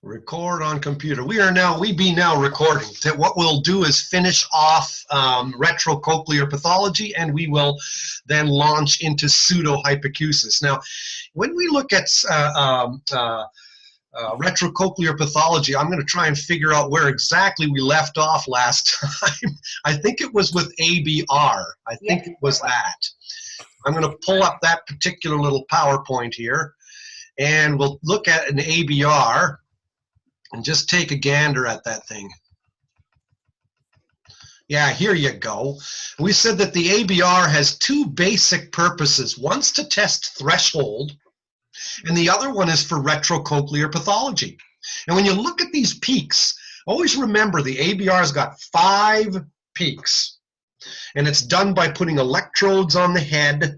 Record on computer. We be now recording. What we'll do is finish off retrocochlear pathology, and we will then launch into pseudo hypacusis. Now, when we look at retrocochlear pathology, I'm going to try and figure out where exactly we left off last time. I think it was with ABR. I think it was that. I'm going to pull up that particular little PowerPoint here, and we'll look at an ABR. And just take a gander at that thing. Yeah, here you go. We said that the ABR has two basic purposes. One's to test threshold, and the other one is for retrocochlear pathology. And when you look at these peaks, always remember the ABR's got 5 peaks. And it's done by putting electrodes on the head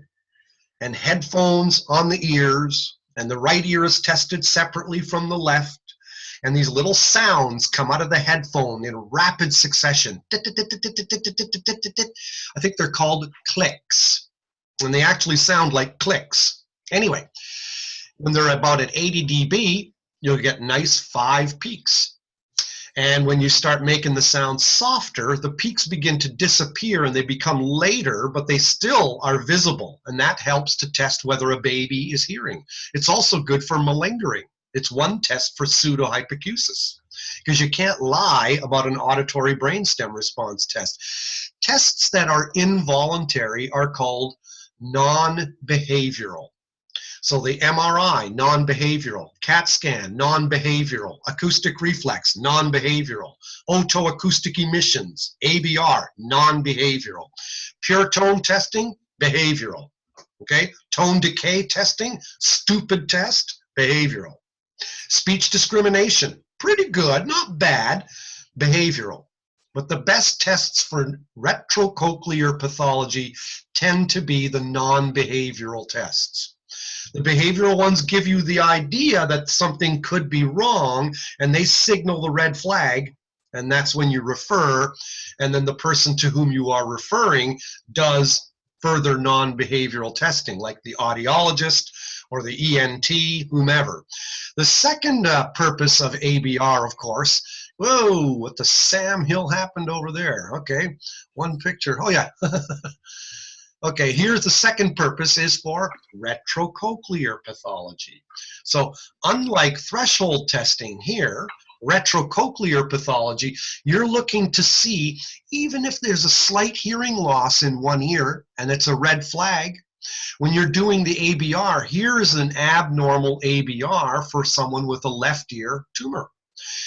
and headphones on the ears. And the right ear is tested separately from the left. And these little sounds come out of the headphone in rapid succession. I think they're called clicks, and they actually sound like clicks. Anyway, when they're about at 80 dB, you'll get nice 5 peaks. And when you start making the sound softer, the peaks begin to disappear and they become later, but they still are visible. And that helps to test whether a baby is hearing. It's also good for malingering. It's one test for pseudo hypacusis, because you can't lie about an auditory brainstem response test. Tests that are involuntary are called non-behavioral. So the MRI, non-behavioral. CAT scan, non-behavioral. Acoustic reflex, non-behavioral. Otoacoustic emissions, ABR, non-behavioral. Pure tone testing, behavioral. Okay, tone decay testing, stupid test, behavioral. Speech discrimination, pretty good, not bad, behavioral. But the best tests for retrocochlear pathology tend to be the non-behavioral tests. The behavioral ones give you the idea that something could be wrong, and they signal the red flag, and that's when you refer, and then the person to whom you are referring does further non-behavioral testing, like the audiologist or the ENT, whomever. The second purpose of ABR, of course, whoa, what the Sam Hill happened over there. Okay, one picture, oh yeah. Okay, here's the second purpose, is for retrocochlear pathology. So unlike threshold testing here, retrocochlear pathology, you're looking to see, even if there's a slight hearing loss in one ear and it's a red flag, when you're doing the ABR, here is an abnormal ABR for someone with a left ear tumor.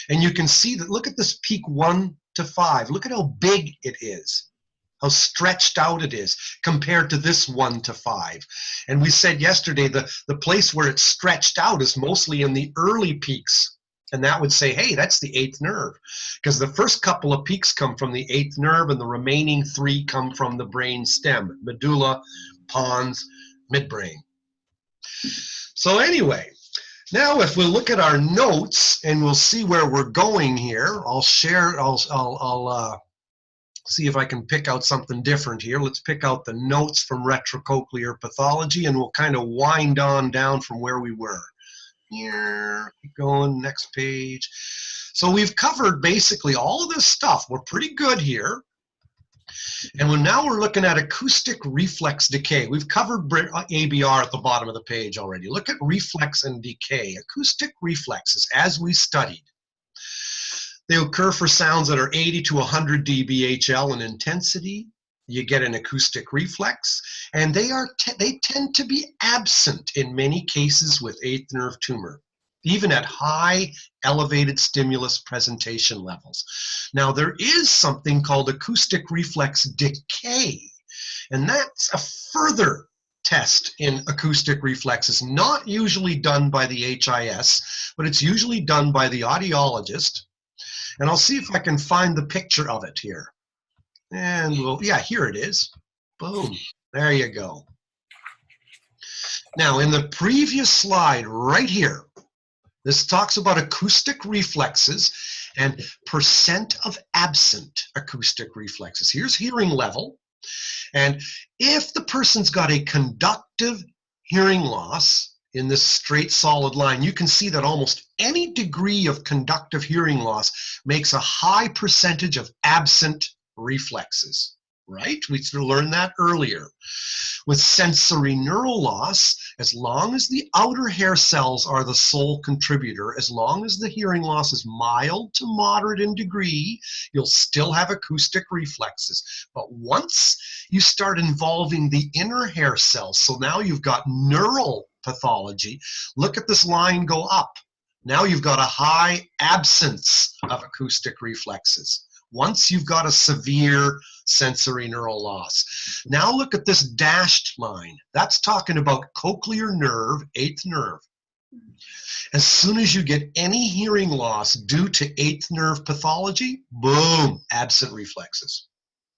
And you can see that, look at this peak 1 to 5. Look at how big it is, how stretched out it is compared to this 1 to 5. And we said yesterday the place where it's stretched out is mostly in the early peaks. And that would say, hey, that's the 8th nerve, because the first couple of peaks come from the 8th nerve and the remaining 3 come from the brain stem, medulla, pons, midbrain. So anyway, now if we look at our notes and we'll see where we're going here, I'll share, I'll see if I can pick out something different here. Let's pick out the notes from retrocochlear pathology, and we'll kind of wind on down from where we were. Here, keep going, next page. So we've covered basically all of this stuff. We're pretty good here. And now we're looking at acoustic reflex decay. We've covered ABR at the bottom of the page already. Look at reflex and decay. Acoustic reflexes, as we studied, they occur for sounds that are 80 to 100 dBHL in intensity. You get an acoustic reflex, and they tend to be absent in many cases with 8th nerve tumor, even at high elevated stimulus presentation levels. Now, there is something called acoustic reflex decay, and that's a further test in acoustic reflexes, not usually done by the HIS, but it's usually done by the audiologist. And I'll see if I can find the picture of it here. And yeah, here it is. Boom, there you go. Now, in the previous slide right here, this talks about acoustic reflexes and percent of absent acoustic reflexes. Here's hearing level. And if the person's got a conductive hearing loss in this straight solid line, you can see that almost any degree of conductive hearing loss makes a high percentage of absent reflexes, right? We learned that earlier. With sensory neural loss, as long as the outer hair cells are the sole contributor, as long as the hearing loss is mild to moderate in degree, you'll still have acoustic reflexes. But once you start involving the inner hair cells, so now you've got neural pathology, look at this line go up. Now you've got a high absence of acoustic reflexes. Once you've got a severe sensory neural loss. Now look at this dashed line. That's talking about cochlear nerve, eighth nerve. As soon as you get any hearing loss due to eighth nerve pathology, boom, absent reflexes.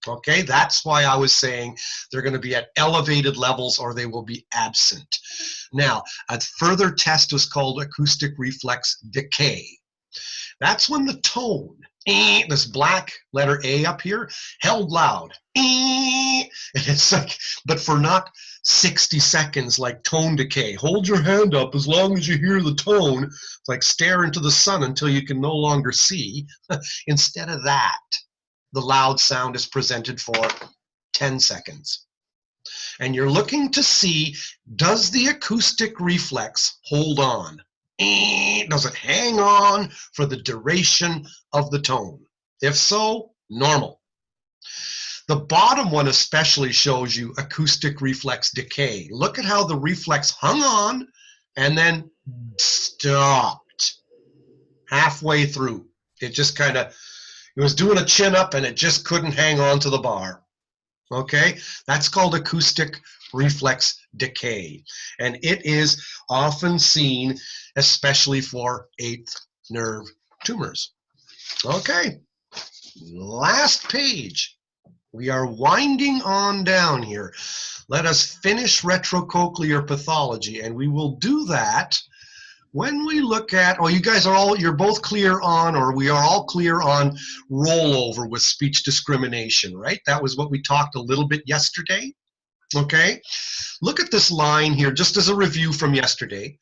Okay, that's why I was saying they're going to be at elevated levels or they will be absent. Now, a further test was called acoustic reflex decay. That's when the tone, this black letter A up here, held loud. And it's like, but for not 60 seconds like tone decay. Hold your hand up as long as you hear the tone. It's like stare into the sun until you can no longer see. Instead of that, the loud sound is presented for 10 seconds. And you're looking to see, does the acoustic reflex hold on? Does it hang on for the duration of the tone? If so, normal. The bottom one especially shows you acoustic reflex decay. Look at how the reflex hung on and then stopped halfway through. It just kind of, it was doing a chin up and it just couldn't hang on to the bar. Okay, that's called acoustic reflex decay. And it is often seen, especially for eighth nerve tumors. Okay, last page. We are winding on down here. Let us finish retrocochlear pathology, and we will do that when we look at, oh, you guys are all, you're both clear on, or we are all clear on rollover with speech discrimination, right? That was what we talked a little bit yesterday, okay? Look at this line here, just as a review from yesterday.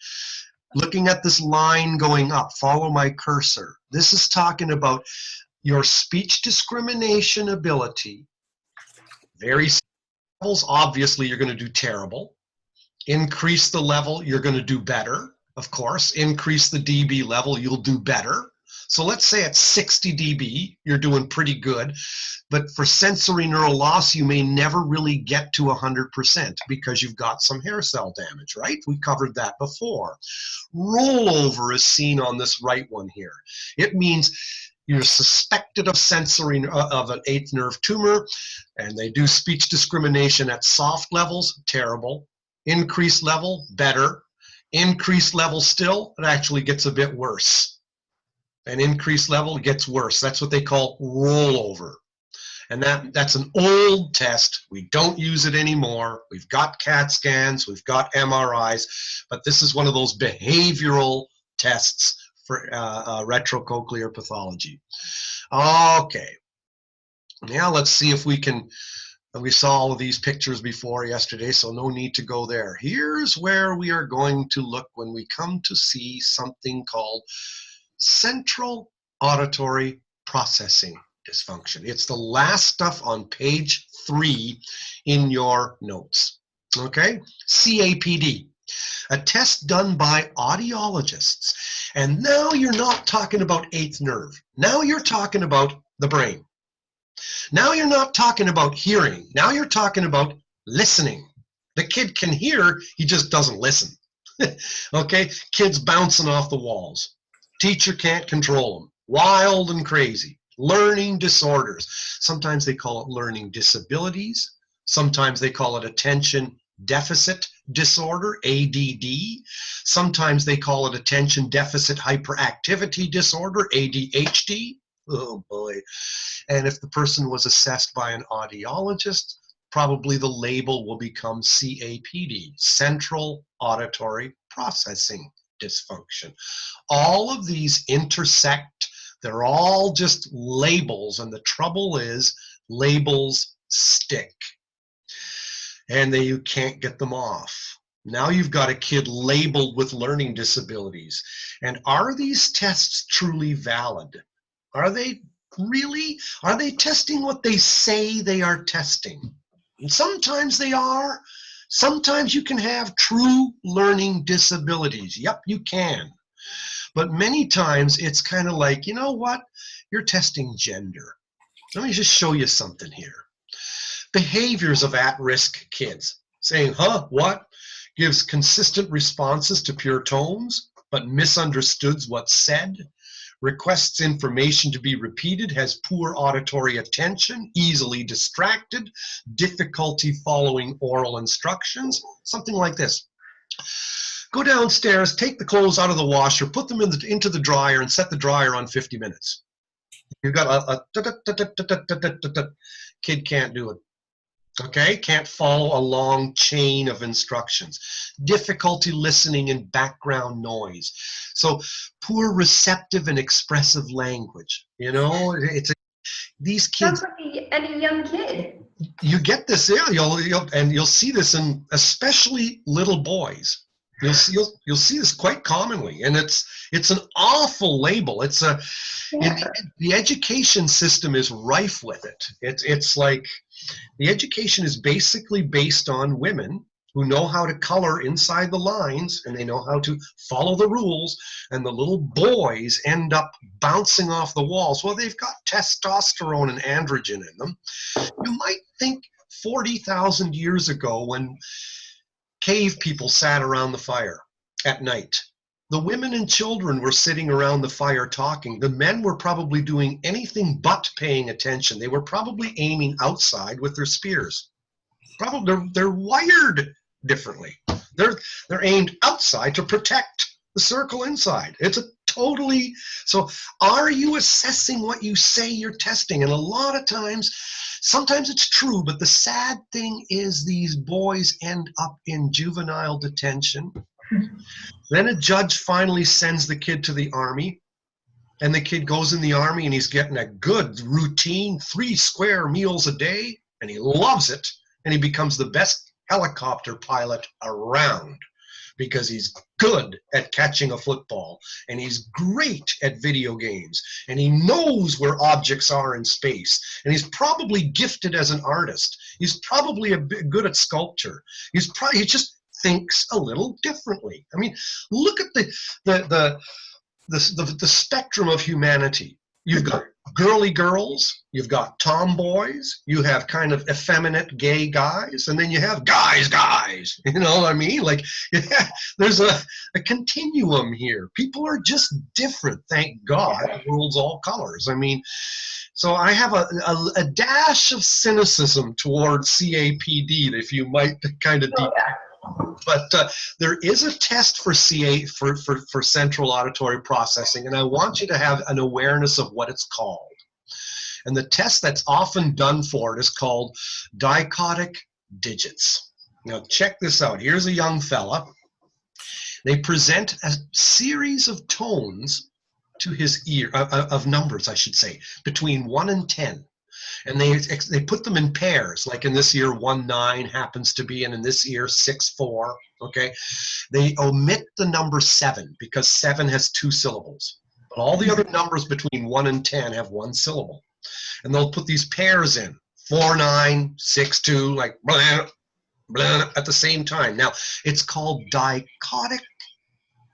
Looking at this line going up, follow my cursor. This is talking about your speech discrimination ability. Very levels, obviously you're going to do terrible. Increase the level, you're going to do better. Of course, increase the dB level, you'll do better. So let's say at 60 dB, you're doing pretty good. But for sensory neural loss, you may never really get to 100% because you've got some hair cell damage, right? We covered that before. Rollover is seen on this right one here. It means you're suspected of sensory, of an eighth nerve tumor, and they do speech discrimination at soft levels, terrible. Increased level, better. Increased level still, it actually gets a bit worse. An increased level gets worse. That's what they call rollover. And that's an old test. We don't use it anymore. We've got CAT scans, we've got MRIs, but this is one of those behavioral tests for retrocochlear pathology. Okay, now let's see if we can, we saw all of these pictures before yesterday, so no need to go there. Here's where we are going to look when we come to see something called central auditory processing dysfunction. It's the last stuff on page 3 in your notes. Okay, CAPD. A test done by audiologists. And now you're not talking about eighth nerve. Now you're talking about the brain. Now you're not talking about hearing. Now you're talking about listening. The kid can hear, he just doesn't listen. Okay, kids bouncing off the walls. Teacher can't control them. Wild and crazy. Learning disorders. Sometimes they call it learning disabilities. Sometimes they call it attention deficit disorder, ADD. Sometimes they call it attention deficit hyperactivity disorder, ADHD. Oh boy. And if the person was assessed by an audiologist, probably the label will become CAPD, central auditory processing dysfunction. All of these intersect. They're all just labels, and the trouble is labels stick. And you can't get them off. Now you've got a kid labeled with learning disabilities. And are these tests truly valid? Are they really? Are they testing what they say they are testing? And sometimes they are. Sometimes you can have true learning disabilities. Yep, you can. But many times it's kind of like, you know what? You're testing gender. Let me just show you something here. Behaviors of at-risk kids. Saying, huh, what? Gives consistent responses to pure tones, but misunderstoods what's said. Requests information to be repeated, has poor auditory attention, easily distracted, difficulty following oral instructions, something like this. Go downstairs, take the clothes out of the washer, put them into the dryer, and set the dryer on 50 minutes. You've got a kid can't do it. Okay, can't follow a long chain of instructions. Difficulty listening and background noise. So poor receptive and expressive language. You know, these kids. Sounds like any young kid. You get this, yeah. You'll see this in especially little boys. You'll see this quite commonly, and it's an awful label. It's a the education system is rife with it. It's like the education is basically based on women who know how to color inside the lines, and they know how to follow the rules, and the little boys end up bouncing off the walls. Well, they've got testosterone and androgen in them. You might think 40,000 years ago, when cave people sat around the fire at night, the women and children were sitting around the fire talking. The men were probably doing anything but paying attention. They were probably aiming outside with their spears. Probably they're wired differently. They're aimed outside to protect the circle inside. It's a totally, so are you assessing what you say you're testing? And a lot of times, sometimes it's true, but the sad thing is these boys end up in juvenile detention. Then a judge finally sends the kid to the army, and the kid goes in the army and he's getting a good routine 3 square meals a day, and he loves it, and he becomes the best helicopter pilot around because he's good at catching a football, and he's great at video games, and he knows where objects are in space, and he's probably gifted as an artist. He's probably good at sculpture. He just thinks a little differently. I mean, look at the spectrum of humanity. You've got girly girls, you've got tomboys, you have kind of effeminate gay guys, and then you have guys. You know what I mean? Like, yeah, there's a continuum here. People are just different, thank God. The world's all colors. I mean, so I have a dash of cynicism towards CAPD, if you might kind of but there is a test for for central auditory processing, and I want you to have an awareness of what it's called. And the test that's often done for it is called dichotic digits. Now check this out. Here's a young fella. They present a series of tones to his ear, of numbers, I should say, between 1 and 10. And they put them in pairs, like in this ear 1-9 happens to be, and in this ear 6-4. Okay, they omit the number 7 because 7 has 2 syllables, but all the other numbers between 1 and 10 have 1 syllable, and they'll put these pairs in 4-9, 6-2, like blah, blah, at the same time. Now it's called dichotic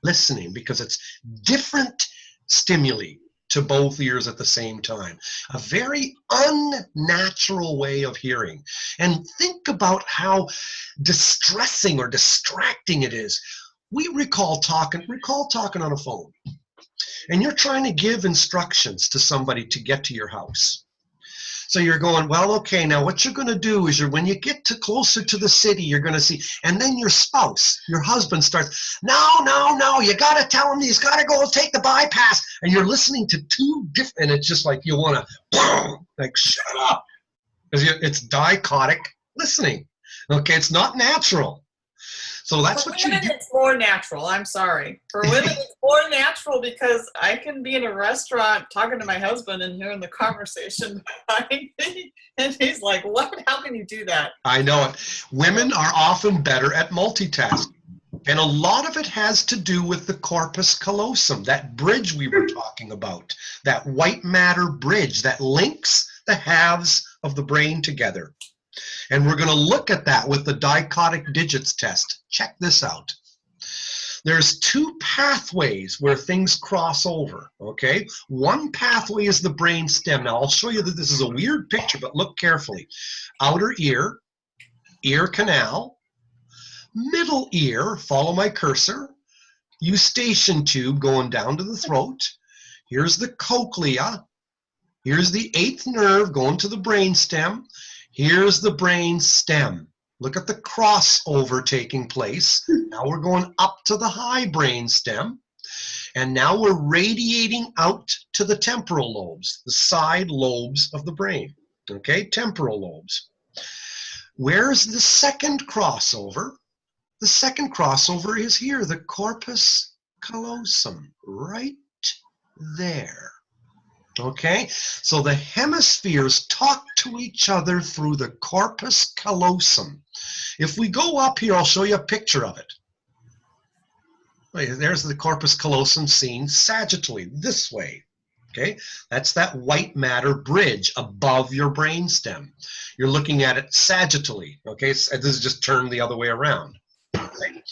listening because it's different stimuli to both ears at the same time. A very unnatural way of hearing. And think about how distressing or distracting it is. We recall talking on a phone, and you're trying to give instructions to somebody to get to your house. So you're going, well, okay, now what you're going to do is when you get closer to the city, you're going to see, and then your spouse, your husband starts, no, you got to tell him he's got to go take the bypass. And you're listening to 2 different, and it's just like you want to, like, shut up. It's dichotic listening. Okay, it's not natural. So that's for what you do. women, it's more natural. I'm sorry. For women, it's more natural because I can be in a restaurant talking to my husband and hearing the conversation behind me, and he's like, what? How can you do that? I know it. Women are often better at multitasking. And a lot of it has to do with the corpus callosum, that bridge we were talking about, that white matter bridge that links the halves of the brain together. And we're going to look at that with the dichotic digits test. Check this out. There's two pathways where things cross over, okay? One pathway is the brain stem. Now, I'll show you that this is a weird picture, but look carefully. Outer ear, ear canal, middle ear, follow my cursor, eustachian tube going down to the throat. Here's the cochlea. Here's the eighth nerve going to the brain stem. Here's the brain stem. Look at the crossover taking place. Now we're going up to the high brain stem. And now we're radiating out to the temporal lobes, the side lobes of the brain. Okay, temporal lobes. Where's the second crossover? The second crossover is here, the corpus callosum, right there. Okay, so the hemispheres talk to each other through the corpus callosum. If we go up here, I'll show you a picture of it. There's the corpus callosum seen sagittally, this way. Okay, that's that white matter bridge above your brainstem. You're looking at it sagittally. Okay, this is just turned the other way around. Okay?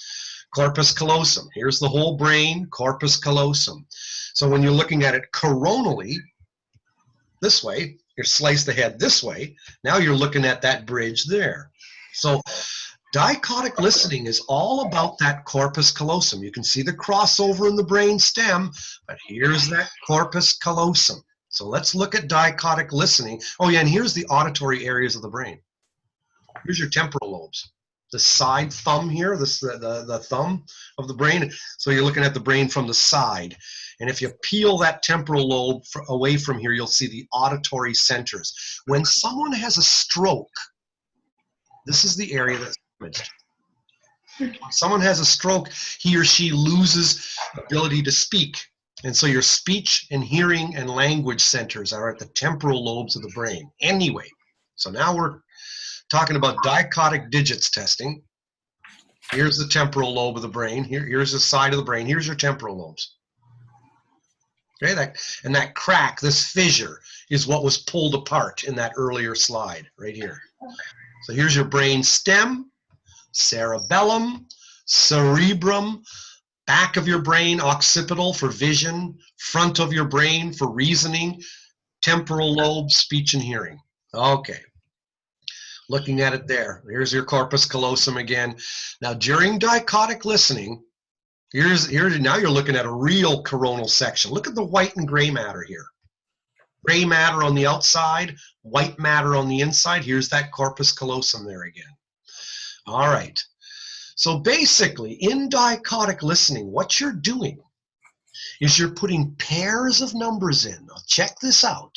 Corpus callosum. Here's the whole brain, corpus callosum. So when you're looking at it coronally, this way, you're sliced the head this way, now you're looking at that bridge there. So dichotic listening is all about that corpus callosum. You can see the crossover in the brain stem, but here's that corpus callosum. So let's look at dichotic listening. Oh yeah, and here's the auditory areas of the brain. Here's your temporal lobes. The side thumb here, the thumb of the brain. So you're looking at the brain from the side. And if you peel that temporal lobe away from here, you'll see the auditory centers. When someone has a stroke, this is the area that's damaged. When someone has a stroke, he or she loses ability to speak. And so your speech and hearing and language centers are at the temporal lobes of the brain. Anyway, so now we're talking about dichotic digits testing. Here's the temporal lobe of the brain. Here's the side of the brain. Here's your temporal lobes. Okay, that crack, this fissure, is what was pulled apart in that earlier slide, right here. So here's your brain stem, cerebellum, cerebrum, back of your brain, occipital for vision, front of your brain for reasoning, temporal lobe, speech and hearing. Okay. Looking at it there. Here's your corpus callosum again. Now during dichotic listening, now you're looking at a real coronal section. Look at the white and gray matter here. Gray matter on the outside, white matter on the inside. Here's that corpus callosum there again. All right. So basically, in dichotic listening, what you're doing is you're putting pairs of numbers in. Now check this out.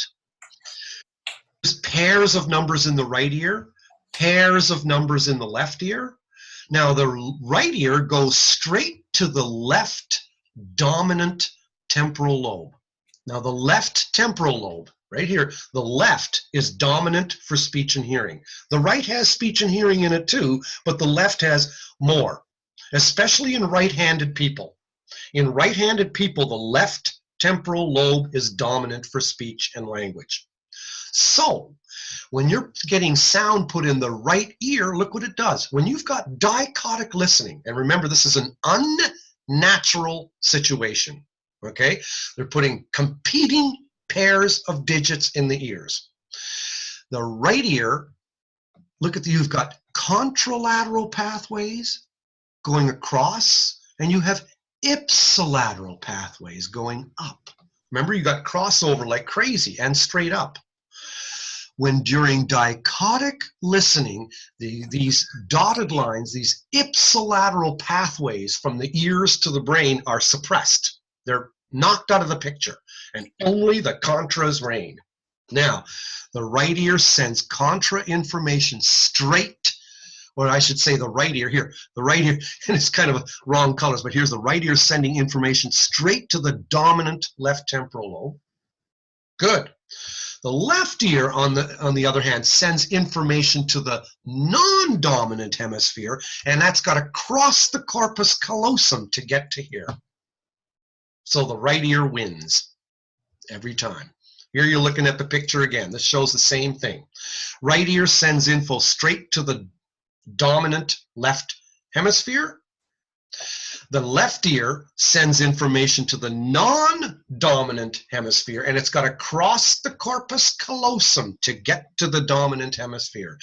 There's pairs of numbers in the right ear, pairs of numbers in the left ear. Now the right ear goes straight to the left dominant temporal lobe. Now the left temporal lobe, right here, the left is dominant for speech and hearing. The right has speech and hearing in it too, but the left has more, especially in right-handed people. In right-handed people, the left temporal lobe is dominant for speech and language. So when you're getting sound put in the right ear, look what it does. When you've got dichotic listening, and remember this is an unnatural situation, okay? They're putting competing pairs of digits in the ears. The right ear, look at you've got contralateral pathways going across, and you have ipsilateral pathways going up. Remember, you got crossover like crazy and straight up. When during dichotic listening, these dotted lines, these ipsilateral pathways from the ears to the brain are suppressed. They're knocked out of the picture, and only the contras reign. Now, the right ear sends contra information straight, or I should say the right ear here, the right ear, and it's kind of wrong colors, but here's the right ear sending information straight to the dominant left temporal lobe. Good. The left ear, on the other hand, sends information to the non-dominant hemisphere, and that's got to cross the corpus callosum to get to here. So the right ear wins every time. Here you're looking at the picture again. This shows the same thing. Right ear sends info straight to the dominant left hemisphere. The left ear sends information to the non-dominant hemisphere, and it's got to cross the corpus callosum to get to the dominant hemisphere.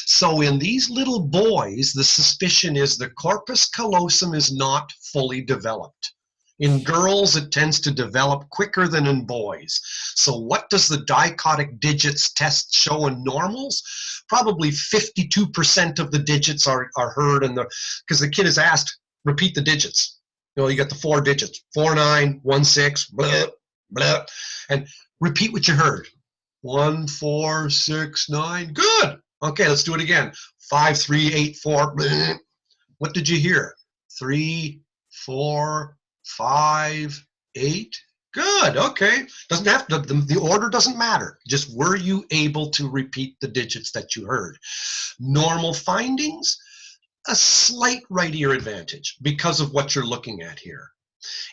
So in these little boys, the suspicion is the corpus callosum is not fully developed. In girls, it tends to develop quicker than in boys. So what does the dichotic digits test show in normals? Probably 52% of the digits are heard, because the kid is asked, repeat the digits. You know, you got the 4 digits, 4, 9, 1, 6, blah, blah, and repeat what you heard. 1, 4, 6, 9, good. Okay, let's do it again. 5, 3, 8, 4, blah. What did you hear? 3, 4, 5, 8, good, okay. Doesn't have to, the order doesn't matter. Just were you able to repeat the digits that you heard? Normal findings, a slight right ear advantage because of what you're looking at here.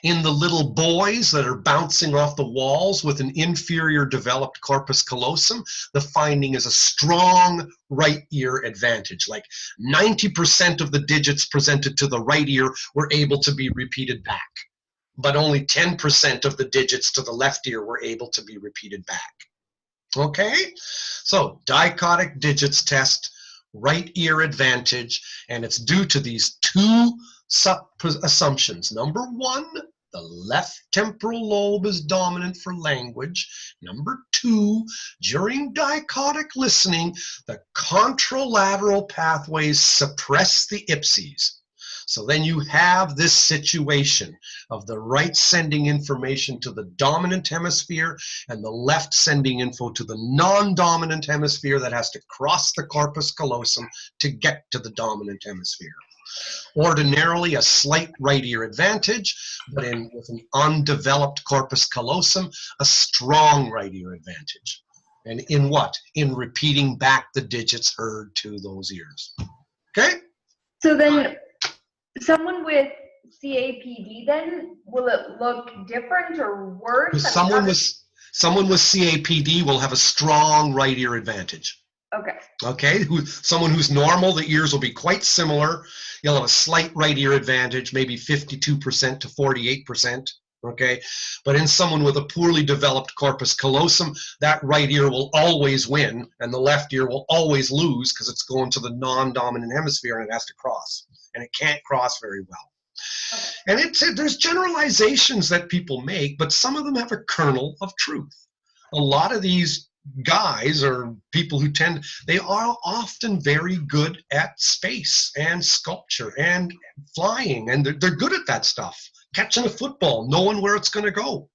In the little boys that are bouncing off the walls with an inferior developed corpus callosum, the finding is a strong right ear advantage. Like 90% of the digits presented to the right ear were able to be repeated back, but only 10% of the digits to the left ear were able to be repeated back. Okay, so dichotic digits test, right ear advantage, and it's due to these 2 assumptions. Number 1, the left temporal lobe is dominant for language. Number 2, during dichotic listening, the contralateral pathways suppress the ipsies. So then you have this situation of the right sending information to the dominant hemisphere and the left sending info to the non-dominant hemisphere that has to cross the corpus callosum to get to the dominant hemisphere. Ordinarily a slight right ear advantage, but with an undeveloped corpus callosum, a strong right ear advantage. And in what? In repeating back the digits heard to those ears. Okay? So then someone with CAPD, then will it look different or worse? Someone with CAPD will have a strong right ear advantage. Okay. Okay, someone who's normal, the ears will be quite similar. You'll have a slight right ear advantage, maybe 52% to 48%. Okay, but in someone with a poorly developed corpus callosum, that right ear will always win, and the left ear will always lose because it's going to the non-dominant hemisphere and it has to cross, and it can't cross very well. Okay. And there's generalizations that people make, but some of them have a kernel of truth. A lot of these guys or people who they are often very good at space and sculpture and flying, and they're good at that stuff. Catching a football, knowing where it's going to go.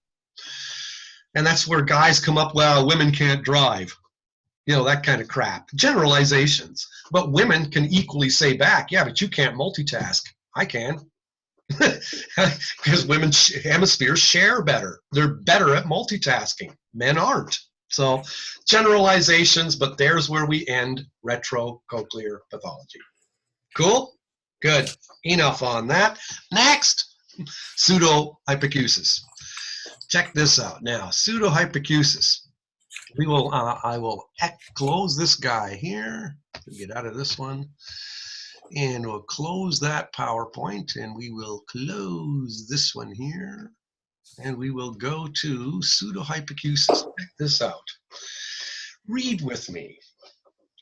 And that's where guys come up, well, women can't drive. You know, that kind of crap. Generalizations. But women can equally say back, yeah, but you can't multitask. I can. Because women's hemispheres share better. They're better at multitasking. Men aren't. So generalizations, but there's where we end retrocochlear pathology. Cool? Good. Enough on that. Next. Pseudo hypacusis. Check this out now. Pseudo hypacusis. I will close this guy here. Get out of this one, and we'll close that PowerPoint, and we will close this one here, and we will go to pseudo hypacusis. Check this out. Read with me.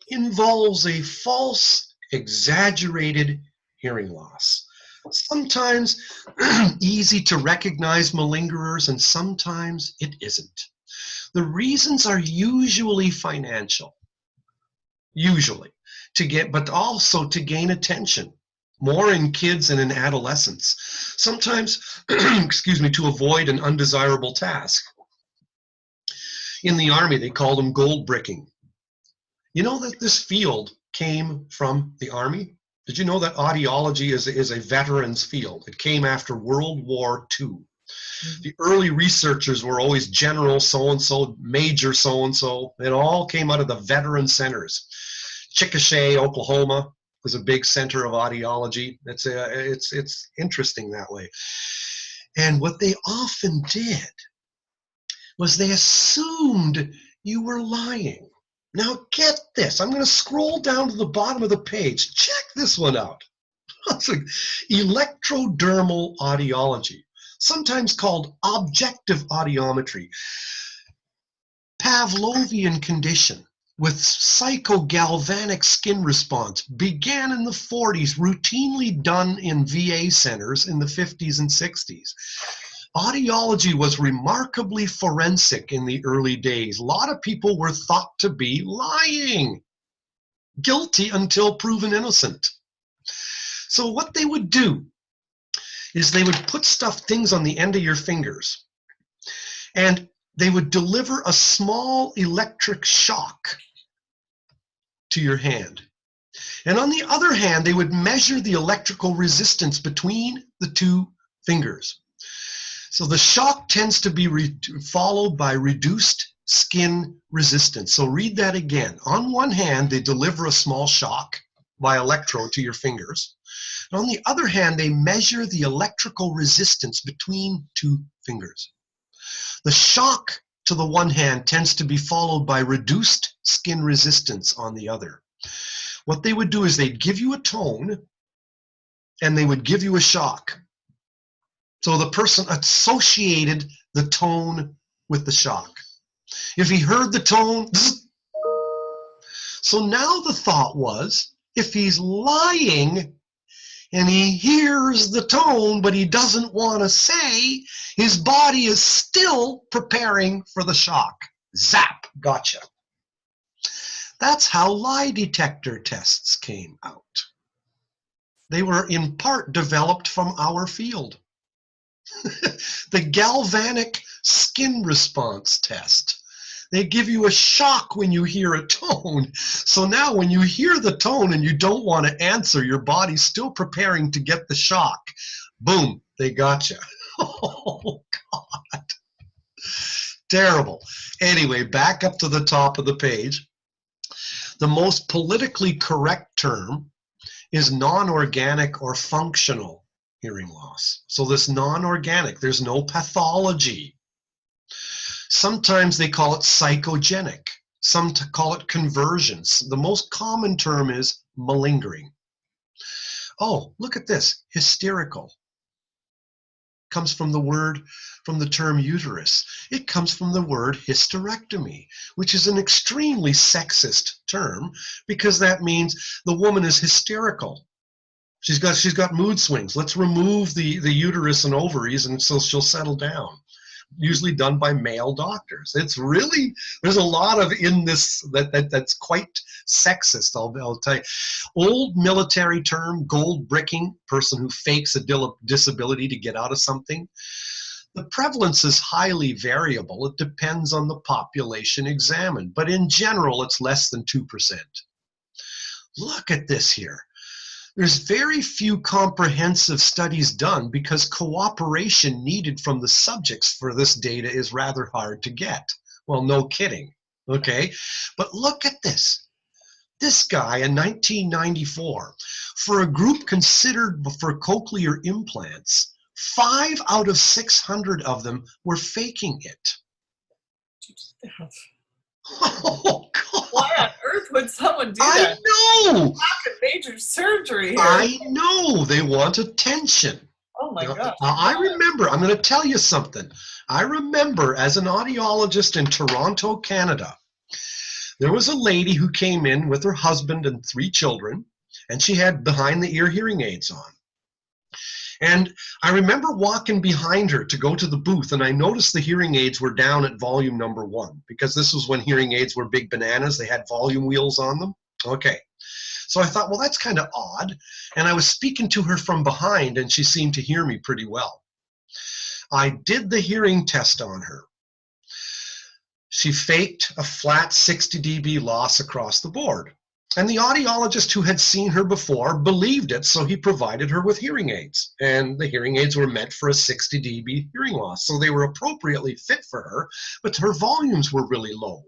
Involves a false, exaggerated hearing loss. Sometimes easy to recognize malingerers, and sometimes it isn't. The reasons are usually financial, but also to gain attention, more in kids and in adolescents. Sometimes, to avoid an undesirable task. In the Army, they called them gold bricking. You know that this field came from the Army? Did you know that audiology is a veteran's field? It came after World War II. The early researchers were always general so-and-so, major so-and-so. It all came out of the veteran centers. Chickasha, Oklahoma was a big center of audiology. It's interesting that way. And what they often did was they assumed you were lying. Now get this, I'm going to scroll down to the bottom of the page. Check this one out. It's like electrodermal audiology, sometimes called objective audiometry. Pavlovian condition with psychogalvanic skin response began in the 40s, routinely done in VA centers in the 50s and 60s. Audiology was remarkably forensic in the early days. A lot of people were thought to be lying, guilty until proven innocent. So what they would do is they would put things on the end of your fingers, and they would deliver a small electric shock to your hand. And on the other hand, they would measure the electrical resistance between the two fingers. So the shock tends to be followed by reduced skin resistance. So read that again. On one hand, they deliver a small shock by electrode to your fingers. And on the other hand, they measure the electrical resistance between two fingers. The shock to the one hand tends to be followed by reduced skin resistance on the other. What they would do is they'd give you a tone and they would give you a shock. So the person associated the tone with the shock. If he heard the tone, so now the thought was, if he's lying and he hears the tone but he doesn't want to say, his body is still preparing for the shock. Zap, gotcha. That's how lie detector tests came out. They were in part developed from our field. The galvanic skin response test. They give you a shock when you hear a tone. So now when you hear the tone and you don't want to answer, your body's still preparing to get the shock. Boom, they gotcha. Oh, God. Terrible. Anyway, back up to the top of the page. The most politically correct term is non-organic or functional hearing loss. So this non-organic, there's no pathology. Sometimes they call it psychogenic. Some call it conversions. The most common term is malingering. Oh, look at this, hysterical. Comes from the term uterus. It comes from the word hysterectomy, which is an extremely sexist term because that means the woman is hysterical. She's got mood swings. Let's remove the uterus and ovaries and so she'll settle down. Usually done by male doctors. It's really, there's a lot of in this that's quite sexist, I'll tell you. Old military term, gold bricking, person who fakes a disability to get out of something. The prevalence is highly variable. It depends on the population examined, but in general, it's less than 2%. Look at this here. There's very few comprehensive studies done because cooperation needed from the subjects for this data is rather hard to get. Well, no kidding, okay? But look at this. This guy in 1994, for a group considered for cochlear implants, 5 out of 600 of them were faking it. Oh, God. Why on earth would someone do that? I know. Major surgery here. I know. They want attention. Oh my God. I remember, I'm going to tell you something. I remember as an audiologist in Toronto, Canada, there was a lady who came in with her husband and 3 children, and she had behind the ear hearing aids on. And I remember walking behind her to go to the booth, and I noticed the hearing aids were down at volume number 1, because this was when hearing aids were big bananas. They had volume wheels on them. Okay. So I thought, well, that's kind of odd. And I was speaking to her from behind, and she seemed to hear me pretty well. I did the hearing test on her. She faked a flat 60 dB loss across the board. And the audiologist who had seen her before believed it, so he provided her with hearing aids. And the hearing aids were meant for a 60 dB hearing loss, so they were appropriately fit for her, but her volumes were really low.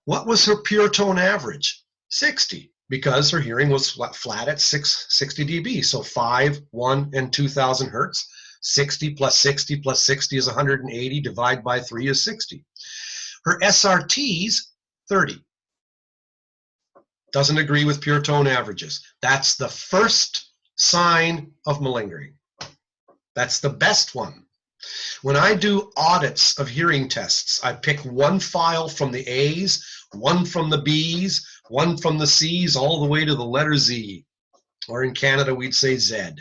What was her pure tone average? 60, because her hearing was flat at 60 dB, so 5, 1, and 2,000 hertz. 60 plus 60 plus 60 is 180, divide by 3 is 60. Her SRTs, 30. Doesn't agree with pure tone averages. That's the first sign of malingering. That's the best one. When I do audits of hearing tests, I pick one file from the A's, one from the B's, one from the C's, all the way to the letter Z. Or in Canada, we'd say Z.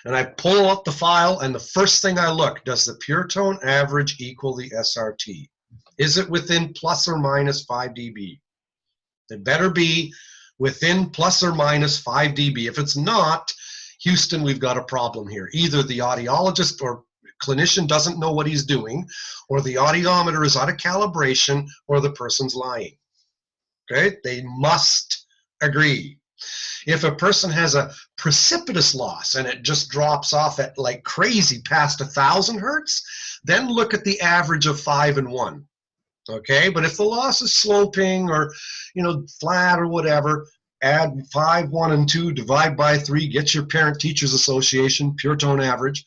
And I pull up the file, and the first thing I look, does the pure tone average equal the SRT? Is it within plus or minus 5 dB? It better be within plus or minus 5 dB. If it's not, Houston, we've got a problem here. Either the audiologist or clinician doesn't know what he's doing, or the audiometer is out of calibration, or the person's lying. Okay? They must agree. If a person has a precipitous loss and it just drops off at like crazy past 1,000 hertz, then look at the average of 5 and 1. Okay, but if the loss is sloping or, flat or whatever, add 5, 1, and 2, divide by 3, get your Parent-Teachers Association pure tone average,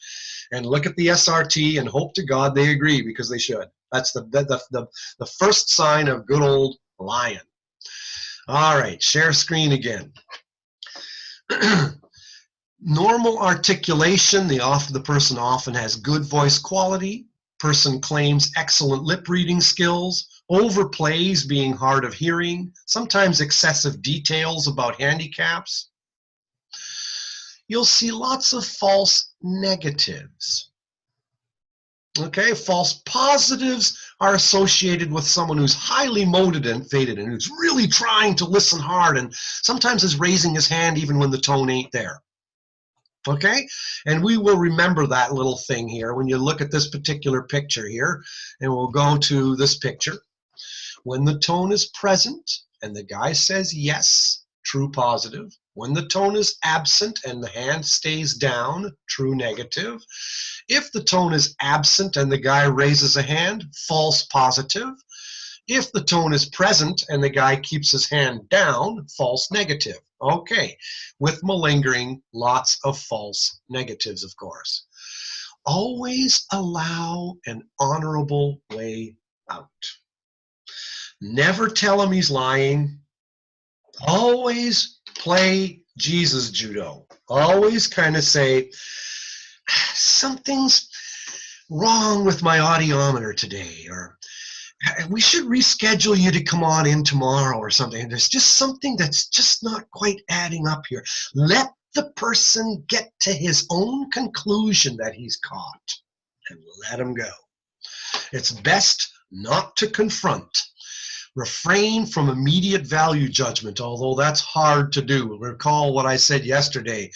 and look at the SRT and hope to God they agree, because they should. That's the first sign of good old lying. All right, share screen again. Normal articulation, the person often has good voice quality. Person claims excellent lip reading skills, overplays being hard of hearing, sometimes excessive details about handicaps. You'll see lots of false negatives. Okay, false positives are associated with someone who's highly motivated and who's really trying to listen hard and sometimes is raising his hand even when the tone ain't there. Okay, and we will remember that little thing here when you look at this particular picture here, and we'll go to this picture. When the tone is present and the guy says yes, true positive. When the tone is absent and the hand stays down, true negative. If the tone is absent and the guy raises a hand, false positive. If the tone is present and the guy keeps his hand down, false negative. Okay, with malingering, lots of false negatives, of course. Always allow an honorable way out. Never tell him he's lying. Always play Jesus judo. Always kind of say, something's wrong with my audiometer today, or we should reschedule you to come on in tomorrow or something. There's just something that's just not quite adding up here. Let the person get to his own conclusion that he's caught and let him go. It's best not to confront. Refrain from immediate value judgment, although that's hard to do. Recall what I said yesterday.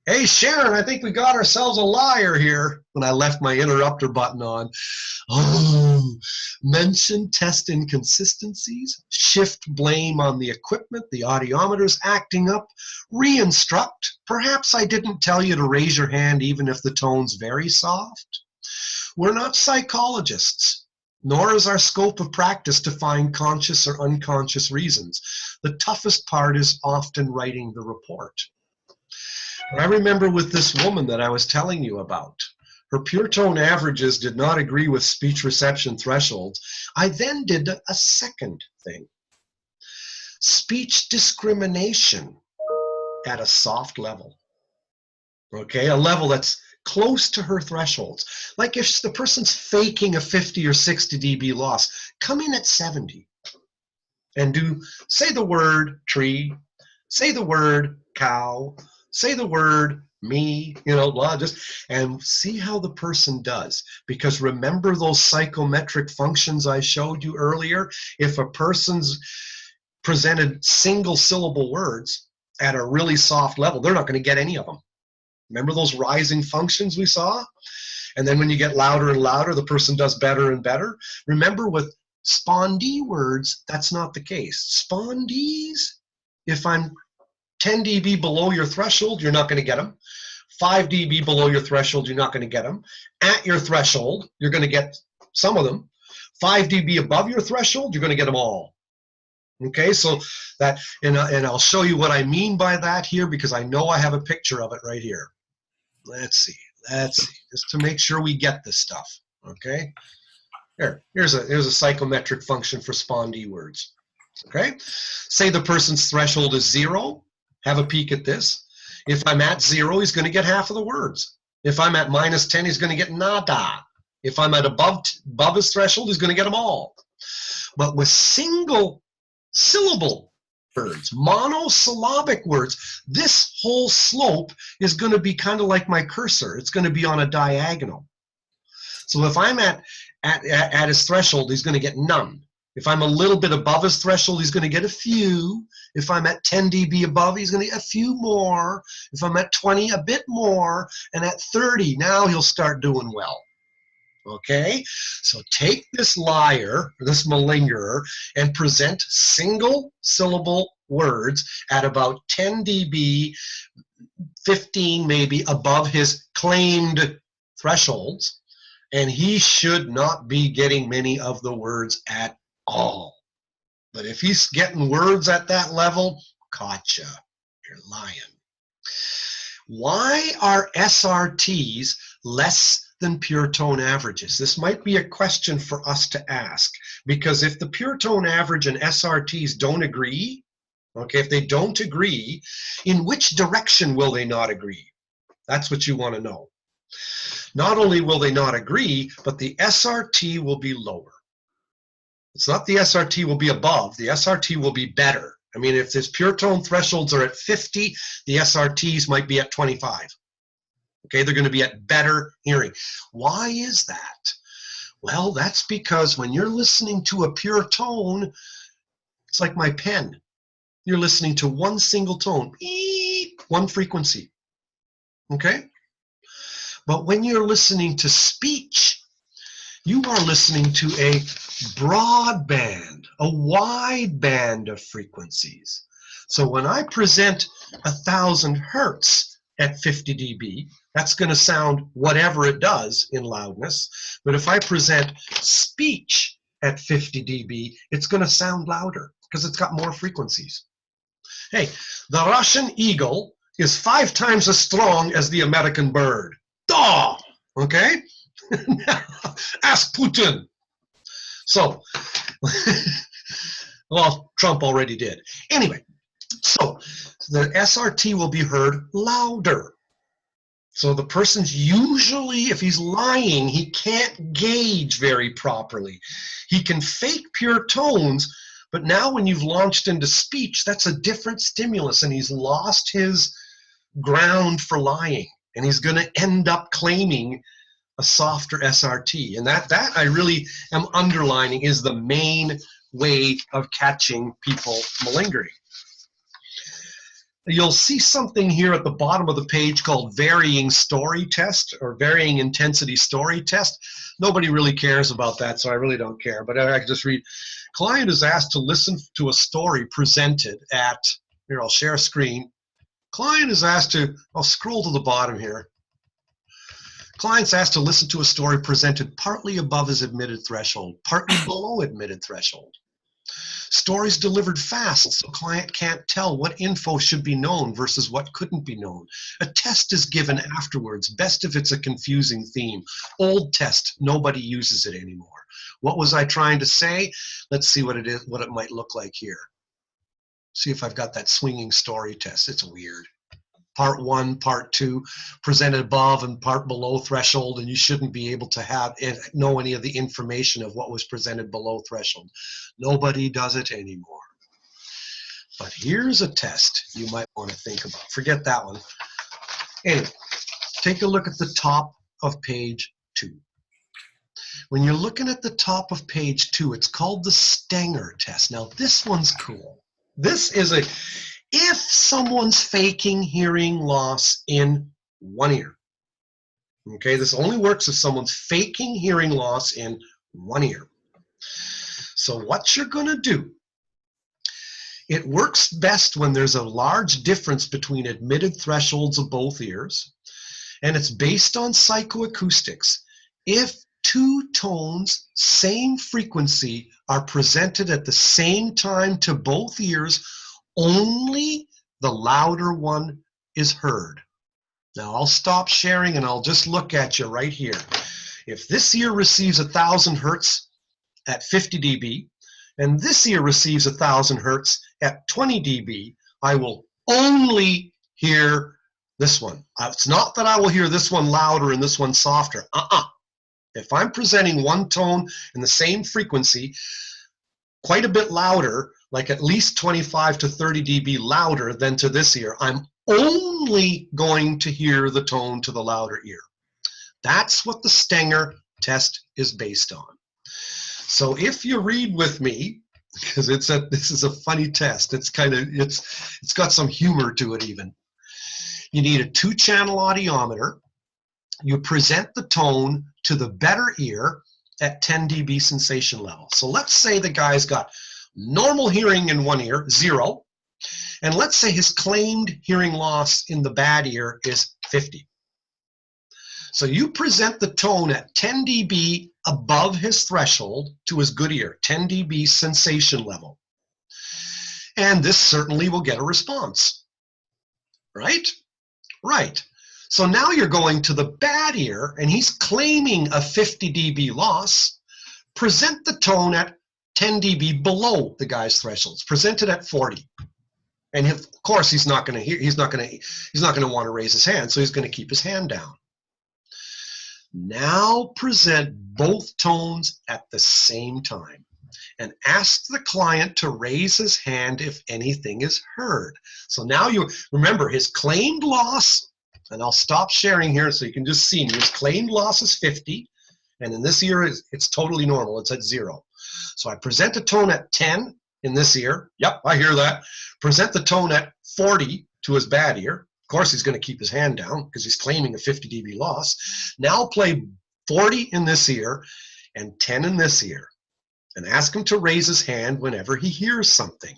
Hey, Sharon, I think we got ourselves a liar here, when I left my interrupter button on. Oh, mention test inconsistencies, shift blame on the equipment, the audiometer's acting up, re-instruct. Perhaps I didn't tell you to raise your hand even if the tone's very soft. We're not psychologists, nor is our scope of practice to find conscious or unconscious reasons. The toughest part is often writing the report. I remember with this woman that I was telling you about, her pure tone averages did not agree with speech reception thresholds. I then did a second thing. Speech discrimination at a soft level. Okay, a level that's close to her thresholds. Like if the person's faking a 50 or 60 dB loss, come in at 70 and say the word tree, say the word cow, say the word me, and see how the person does. Because remember those psychometric functions I showed you earlier? If a person's presented single syllable words at a really soft level, they're not going to get any of them. Remember those rising functions we saw? And then when you get louder and louder, the person does better and better. Remember with Spondee words, that's not the case. Spondees, if I'm 10 dB below your threshold, you're not going to get them. 5 dB below your threshold, you're not going to get them. At your threshold, you're going to get some of them. 5 dB above your threshold, you're going to get them all. Okay, so that, and I'll show you what I mean by that here, because I know I have a picture of it right here. Let's see, just to make sure we get this stuff. Okay, here's a psychometric function for spondee words. Okay, say the person's threshold is 0. Have a peek at this. If I'm at 0, he's going to get half of the words. If I'm at -10, he's going to get nada. If I'm at above his threshold, he's going to get them all. But with single syllable words, monosyllabic words, this whole slope is going to be kind of like my cursor. It's going to be on a diagonal. So if I'm at his threshold, he's going to get none. If I'm a little bit above his threshold, he's going to get a few. If I'm at 10 dB above, he's going to get a few more. If I'm at 20, a bit more. And at 30, now he'll start doing well. Okay? So take this liar, this malingerer, and present single syllable words at about 10 dB, 15 maybe, above his claimed thresholds. And he should not be getting many of the words at all. But if he's getting words at that level, gotcha, you're lying. Why are SRTs less than pure tone averages? This might be a question for us to ask, because if the pure tone average and SRTs don't agree, okay, if they don't agree, in which direction will they not agree? That's what you want to know. Not only will they not agree, but the SRT will be lower. It's not the SRT will be above, the SRT will be better. I mean, if this pure tone thresholds are at 50, the SRTs might be at 25. Okay, they're going to be at better hearing. Why is that? Well, that's because when you're listening to a pure tone, it's like my pen. You're listening to one single tone, beep, one frequency. Okay? But when you're listening to speech, you are listening to a broad band, a wide band of frequencies. So when I present 1,000 hertz at 50 dB, that's going to sound whatever it does in loudness. But if I present speech at 50 dB, it's going to sound louder because it's got more frequencies. Hey, the Russian eagle is 5 times as strong as the American bird. Duh! Okay? Ask Putin. So, well, Trump already did. Anyway, so the SRT will be heard louder. So the person's usually, if he's lying, he can't gauge very properly. He can fake pure tones, but now when you've launched into speech, that's a different stimulus, and he's lost his ground for lying, and he's going to end up claiming a softer SRT. And that I really am underlining is the main way of catching people malingering. You'll see something here at the bottom of the page called varying story test or varying intensity story test. Nobody really cares about that, so I really don't care. But I can just read. Client is asked to listen to a story presented at, here, I'll share a screen. Client is asked to, I'll scroll to the bottom here. Client's asked to listen to a story presented partly above his admitted threshold, partly below admitted threshold. Stories delivered fast, so client can't tell what info should be known versus what couldn't be known. A test is given afterwards, best if it's a confusing theme. Old test, nobody uses it anymore. What was I trying to say? Let's see what it is, what it might look like here. See if I've got that swinging story test. It's weird. Part 1, part 2, presented above and part below threshold, and you shouldn't be able to know any of the information of what was presented below threshold. Nobody does it anymore. But here's a test you might want to think about. Forget that one. Anyway, take a look at the top of page 2. When you're looking at the top of page 2, it's called the Stenger test. Now, this one's cool. This is a... If someone's faking hearing loss in one ear, okay, this only works if someone's faking hearing loss in one ear. So what you're going to do, it works best when there's a large difference between admitted thresholds of both ears, and it's based on psychoacoustics. If two tones, same frequency, are presented at the same time to both ears, only the louder one is heard. Now I'll stop sharing and I'll just look at you right here. If this ear receives 1,000 hertz at 50 dB, and this ear receives 1,000 hertz at 20 dB, I will only hear this one. It's not that I will hear this one louder and this one softer. If I'm presenting one tone in the same frequency, quite a bit louder, like at least 25 to 30 dB louder than to this ear, I'm only going to hear the tone to the louder ear. That's what the Stenger test is based on. So if you read with me, because this is a funny test, it's got some humor to it even. You need a 2-channel audiometer. You present the tone to the better ear at 10 dB sensation level. So let's say the guy's got normal hearing in one ear, 0, and let's say his claimed hearing loss in the bad ear is 50. So you present the tone at 10 dB above his threshold to his good ear, 10 dB sensation level. And this certainly will get a response, right? Right. So now you're going to the bad ear, and he's claiming a 50 dB loss. Present the tone at 10 dB below the guy's thresholds. Present it at 40. And of course, he's not going to want to raise his hand, so he's going to keep his hand down. Now present both tones at the same time and ask the client to raise his hand if anything is heard. So now you remember his claimed loss, and I'll stop sharing here so you can just see me. His claimed loss is 50, and in this ear it's totally normal. It's at 0. So I present a tone at 10 in this ear. Yep, I hear that. Present the tone at 40 to his bad ear. Of course, he's going to keep his hand down because he's claiming a 50 dB loss. Now play 40 in this ear and 10 in this ear, and ask him to raise his hand whenever he hears something.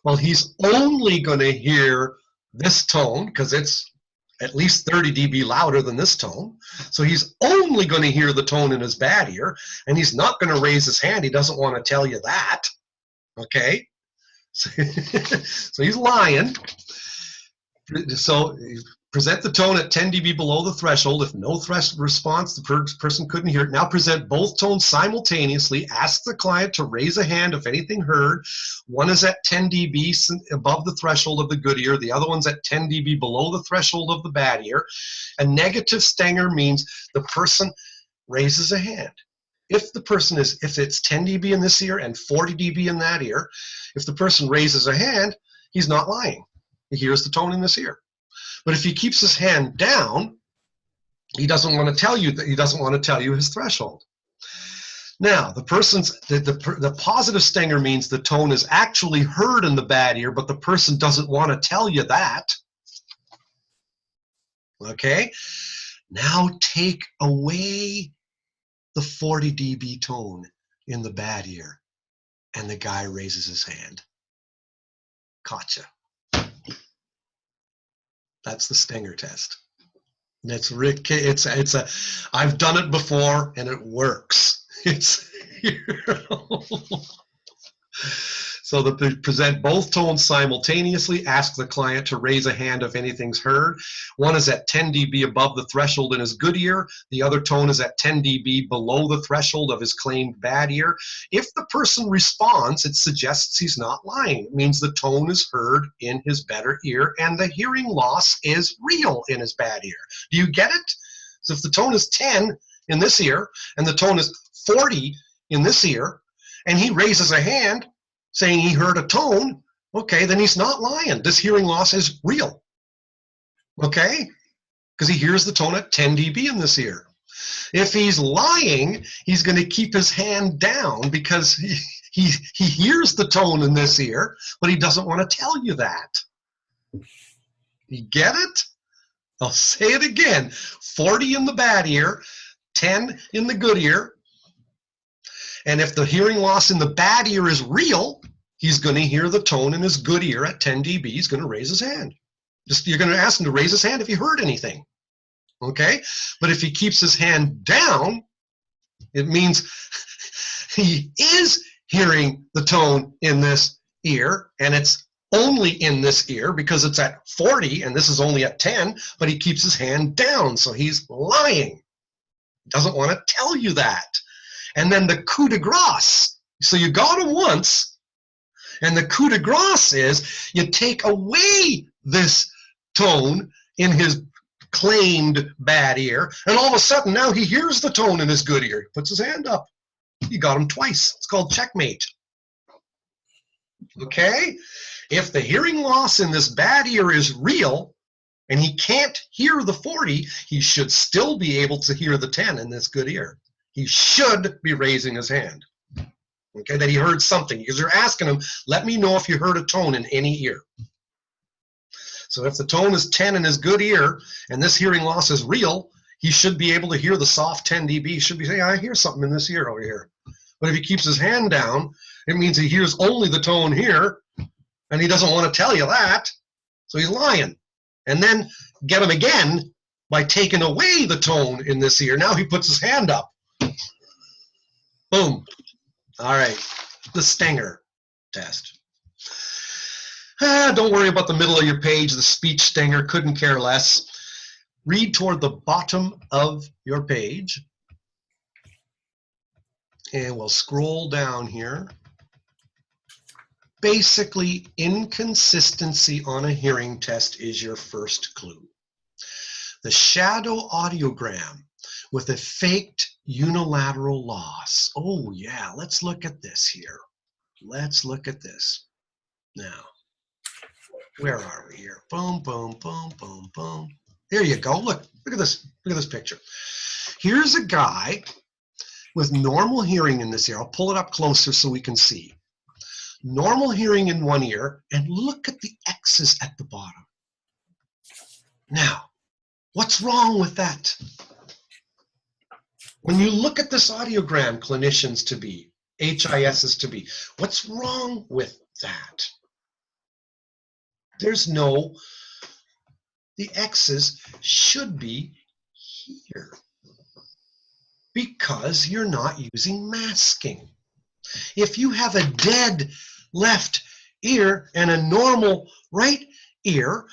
Well, he's only going to hear this tone because it's at least 30 dB louder than this tone. So he's only going to hear the tone in his bad ear, and he's not going to raise his hand. He doesn't want to tell you that. Okay? So he's lying. So present the tone at 10 dB below the threshold. If no response, the person couldn't hear it. Now present both tones simultaneously. Ask the client to raise a hand if anything heard. One is at 10 dB above the threshold of the good ear. The other one's at 10 dB below the threshold of the bad ear. A negative Stenger means the person raises a hand. If it's 10 dB in this ear and 40 dB in that ear, if the person raises a hand, he's not lying. He hears the tone in this ear. But if he keeps his hand down, he doesn't want to tell you that. He doesn't want to tell you his threshold. Now, the positive Stenger means the tone is actually heard in the bad ear, but the person doesn't want to tell you that. Okay? Now take away the 40 dB tone in the bad ear, and the guy raises his hand. Gotcha. That's the Stenger test. And I've done it before and it works. So that they present both tones simultaneously, ask the client to raise a hand if anything's heard. One is at 10 dB above the threshold in his good ear. The other tone is at 10 dB below the threshold of his claimed bad ear. If the person responds, it suggests he's not lying. It means the tone is heard in his better ear and the hearing loss is real in his bad ear. Do you get it? So if the tone is 10 in this ear and the tone is 40 in this ear, and he raises a hand saying he heard a tone, okay, then he's not lying. This hearing loss is real, okay? Because he hears the tone at 10 dB in this ear. If he's lying, he's going to keep his hand down because he hears the tone in this ear, but he doesn't want to tell you that. You get it? I'll say it again. 40 in the bad ear, 10 in the good ear. And if the hearing loss in the bad ear is real, he's going to hear the tone in his good ear at 10 dB. He's going to raise his hand. You're going to ask him to raise his hand if he heard anything. Okay? But if he keeps his hand down, it means he is hearing the tone in this ear, and it's only in this ear because it's at 40 and this is only at 10, but he keeps his hand down, so he's lying. Doesn't want to tell you that. And then the coup de grace. So you got him once, and the coup de grace is you take away this tone in his claimed bad ear, and all of a sudden now he hears the tone in his good ear. He puts his hand up. You got him twice. It's called checkmate. Okay? If the hearing loss in this bad ear is real, and he can't hear the 40, he should still be able to hear the 10 in this good ear. He should be raising his hand. Okay, that he heard something, because you're asking him, let me know if you heard a tone in any ear. So if the tone is 10 in his good ear, and this hearing loss is real, he should be able to hear the soft 10 dB. He should be saying, I hear something in this ear over here. But if he keeps his hand down, it means he hears only the tone here, and he doesn't want to tell you that, so he's lying. And then get him again by taking away the tone in this ear. Now he puts his hand up. Boom. All right, the stinger test. Don't worry about the middle of your page, the speech stinger, couldn't care less. Read toward the bottom of your page. And we'll scroll down here. Basically, inconsistency on a hearing test is your first clue. The shadow audiogram with a faked unilateral loss. Oh yeah, let's look at this here. Let's look at this. Now, where are we here? Boom, boom, boom, boom, boom. There you go. Look at this. Look at this picture. Here's a guy with normal hearing in this ear. I'll pull it up closer so we can see. Normal hearing in one ear, and look at the X's at the bottom. Now, what's wrong with that? When you look at this audiogram, clinicians to be, HISs to be, what's wrong with that? There's no, the X's should be here because you're not using masking. If you have a dead left ear and a normal right ear,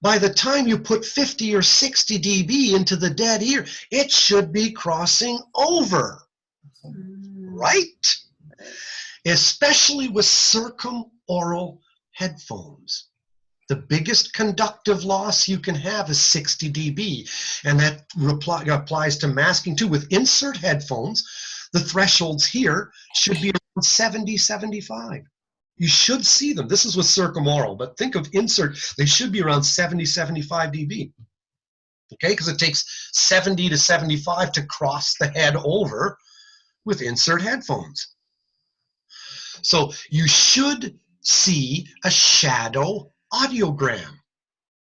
by the time you put 50 or 60 dB into the dead ear, it should be crossing over, right? Especially with circumoral headphones. The biggest conductive loss you can have is 60 dB, and that applies to masking too. With insert headphones, the thresholds here should be around 70, 75. You should see them. This is with circumoral, but think of insert, they should be around 70, 75 dB. Okay, because it takes 70 to 75 to cross the head over with insert headphones. So you should see a shadow audiogram.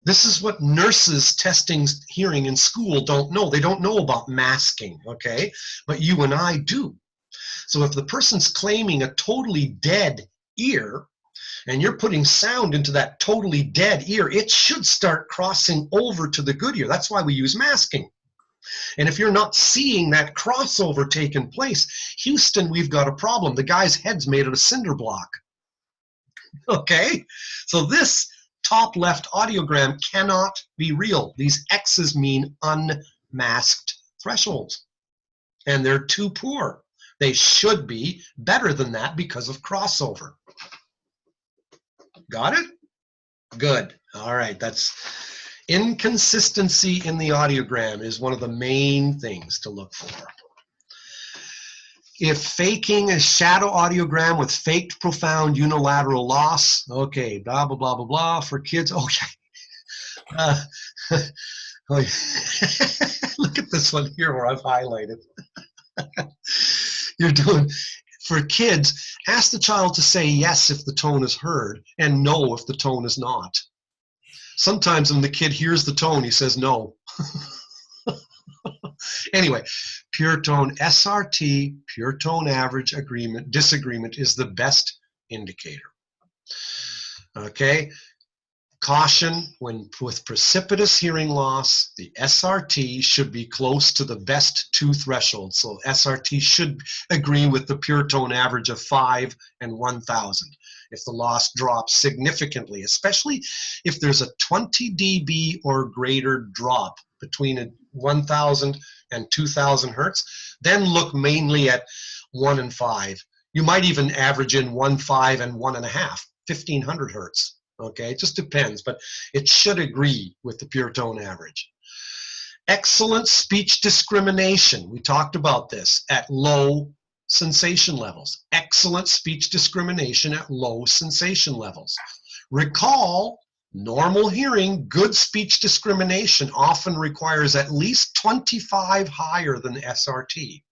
This is what nurses testing hearing in school don't know. They don't know about masking, okay? But you and I do. So if the person's claiming a totally dead ear, and you're putting sound into that totally dead ear, it should start crossing over to the good ear. That's why we use masking. And if you're not seeing that crossover taking place, Houston, we've got a problem. The guy's head's made of a cinder block. Okay? So this top left audiogram cannot be real. These X's mean unmasked thresholds. And they're too poor. They should be better than that because of crossover. Got it? Good. All right. That's inconsistency in the audiogram is one of the main things to look for. If faking a shadow audiogram with faked profound unilateral loss, okay, blah, blah, blah, blah, blah, for kids, okay. Look at this one here where I've highlighted. You're doing, for kids, ask the child to say yes if the tone is heard and no if the tone is not. Sometimes when the kid hears the tone, he says no. Anyway, pure tone SRT, pure tone average disagreement is the best indicator. Okay, caution, with precipitous hearing loss, the SRT should be close to the best two thresholds. So SRT should agree with the pure tone average of 5 and 1,000. If the loss drops significantly, especially if there's a 20 dB or greater drop between 1,000 and 2,000 hertz, then look mainly at 1 and 5. You might even average in 1.5 and 1.5, 1,500 hertz. Okay, it just depends, but it should agree with the pure tone average. Excellent speech discrimination. We talked about this at low sensation levels. Excellent speech discrimination at low sensation levels. Recall, normal hearing, good speech discrimination often requires at least 25 higher than SRT.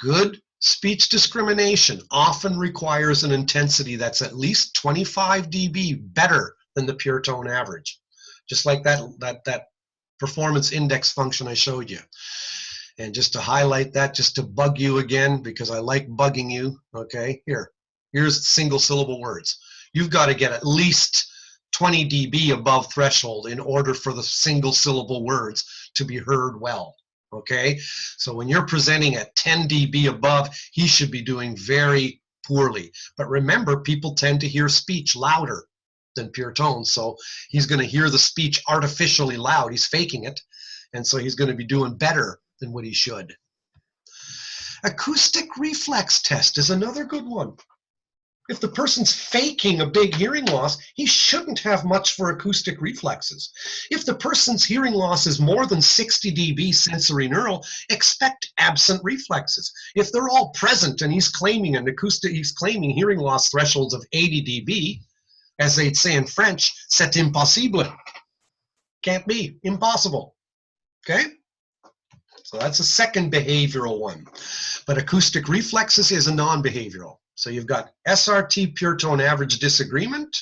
Good speech discrimination often requires an intensity that's at least 25 dB better than the pure tone average. Just like that performance index function I showed you. And just to highlight that, just to bug you again, because I like bugging you, okay, here's single syllable words. You've got to get at least 20 dB above threshold in order for the single syllable words to be heard well. Okay, so when you're presenting at 10 dB above, he should be doing very poorly. But remember, people tend to hear speech louder than pure tone, so he's going to hear the speech artificially loud. He's faking it, and so he's going to be doing better than what he should. Acoustic reflex test is another good one. If the person's faking a big hearing loss, he shouldn't have much for acoustic reflexes. If the person's hearing loss is more than 60 dB sensory neural, expect absent reflexes. If they're all present and he's claiming hearing loss thresholds of 80 dB, as they'd say in French, c'est impossible. Can't be, impossible. Okay? So that's a second behavioral one. But acoustic reflexes is a non-behavioral. So you've got SRT pure tone average disagreement.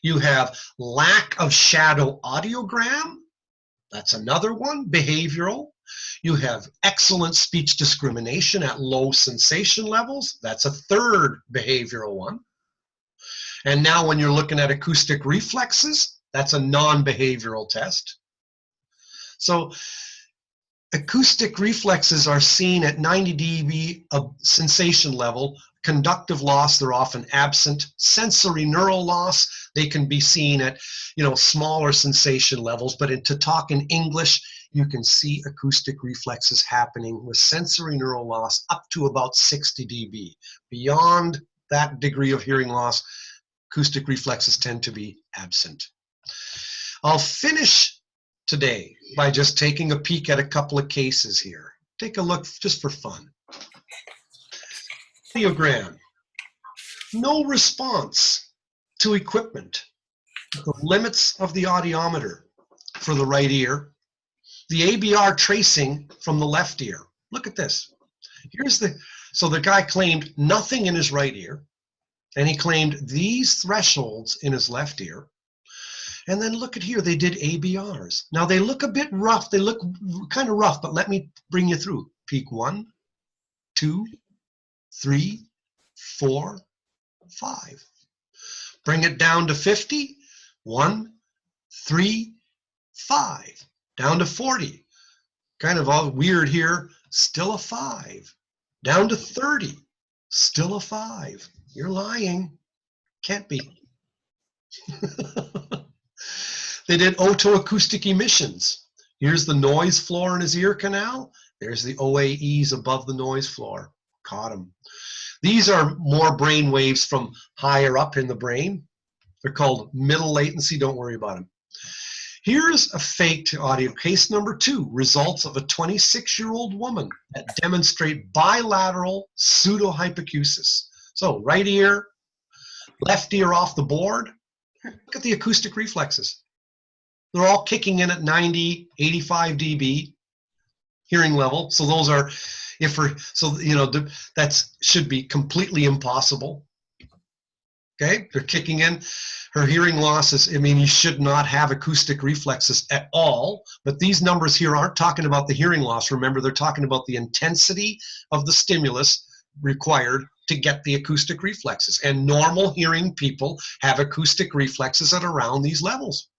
You have lack of shadow audiogram. That's another one, behavioral. You have excellent speech discrimination at low sensation levels. That's a third behavioral one. And now when you're looking at acoustic reflexes, that's a non-behavioral test. So acoustic reflexes are seen at 90 dB of sensation level. Conductive loss, they're often absent. Sensory neural loss, they can be seen at, smaller sensation levels, but to talk in English, you can see acoustic reflexes happening with sensory neural loss up to about 60 dB. Beyond that degree of hearing loss, acoustic reflexes tend to be absent. I'll finish today by just taking a peek at a couple of cases here. Take a look just for fun. Audiogram. No response to equipment. The limits of the audiometer for the right ear. The ABR tracing from the left ear. Look at this. So the guy claimed nothing in his right ear, and he claimed these thresholds in his left ear. And then look at here, they did ABRs. Now they look a bit rough, they look kind of rough, but let me bring you through. Peak 1, 2, 3, 4, 5. Bring it down to 50, 1, 3, 5. Down to 40, kind of all weird here, still a 5. Down to 30, still a 5. You're lying, can't be. They did otoacoustic emissions. Here's the noise floor in his ear canal. There's the OAEs above the noise floor. Caught him. These are more brain waves from higher up in the brain. They're called middle latency. Don't worry about them. Here's a faked audio. Case number 2, results of a 26-year-old woman that demonstrate bilateral pseudo hypacusis. So right ear, left ear off the board. Look at the acoustic reflexes. They're all kicking in at 90, 85 dB hearing level. So those are, that should be completely impossible. Okay, they're kicking in. Her hearing loss is, I mean, you should not have acoustic reflexes at all, but these numbers here aren't talking about the hearing loss. Remember, they're talking about the intensity of the stimulus required to get the acoustic reflexes. And normal hearing people have acoustic reflexes at around these levels.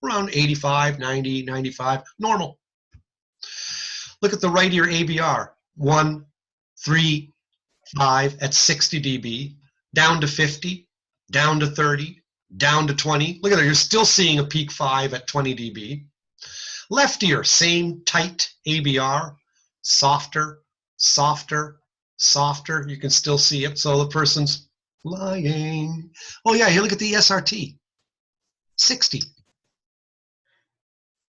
Around 85, 90, 95, normal. Look at the right ear ABR, 1, 3, 5 at 60 dB, down to 50, down to 30, down to 20. Look at there, you're still seeing a peak 5 at 20 dB. Left ear, same tight ABR, softer, softer, softer. You can still see it, so the person's lying. Oh yeah, here, look at the SRT, 60.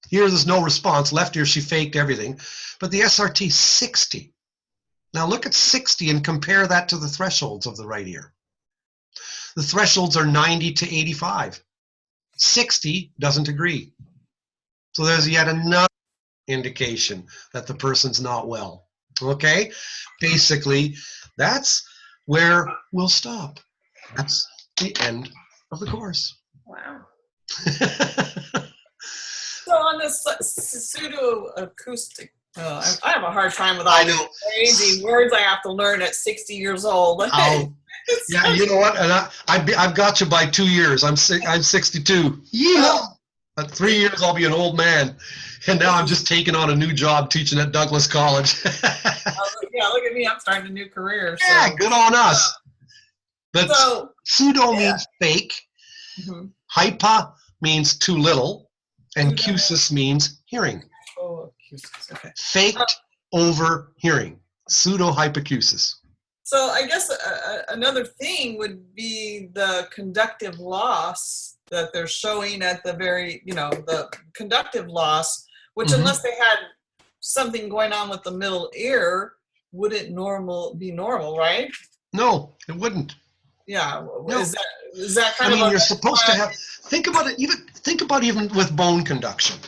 Here there's no response. Left ear, she faked everything. But the SRT, 60. Now look at 60 and compare that to the thresholds of the right ear. The thresholds are 90 to 85. 60 doesn't agree. So there's yet another indication that the person's not well. Okay? Basically, that's where we'll stop. That's the end of the course. Wow. So on this pseudo acoustic, I have a hard time with all I these know. crazy words I have to learn at 60 years old. Yeah, you know what? And I've got you by 2 years. I'm 62. Yeah. At 3 years, I'll be an old man. And now I'm just taking on a new job teaching at Douglas College. Yeah, look at me. I'm starting a new career. Yeah, So. good on us. But So, pseudo means fake. mhm. Hypa means too little. And Pseudo. cusis means hearing. Oh, acoustic, okay. Faked over hearing. Pseudo hypacusis. So I guess another thing would be the conductive loss that they're showing at the very, the conductive loss, which unless they had something going on with the middle ear, wouldn't be normal, right? No, it wouldn't. Yeah. No. Is that kind of? I mean, you're supposed to have. Think about it. Think about even with bone conduction.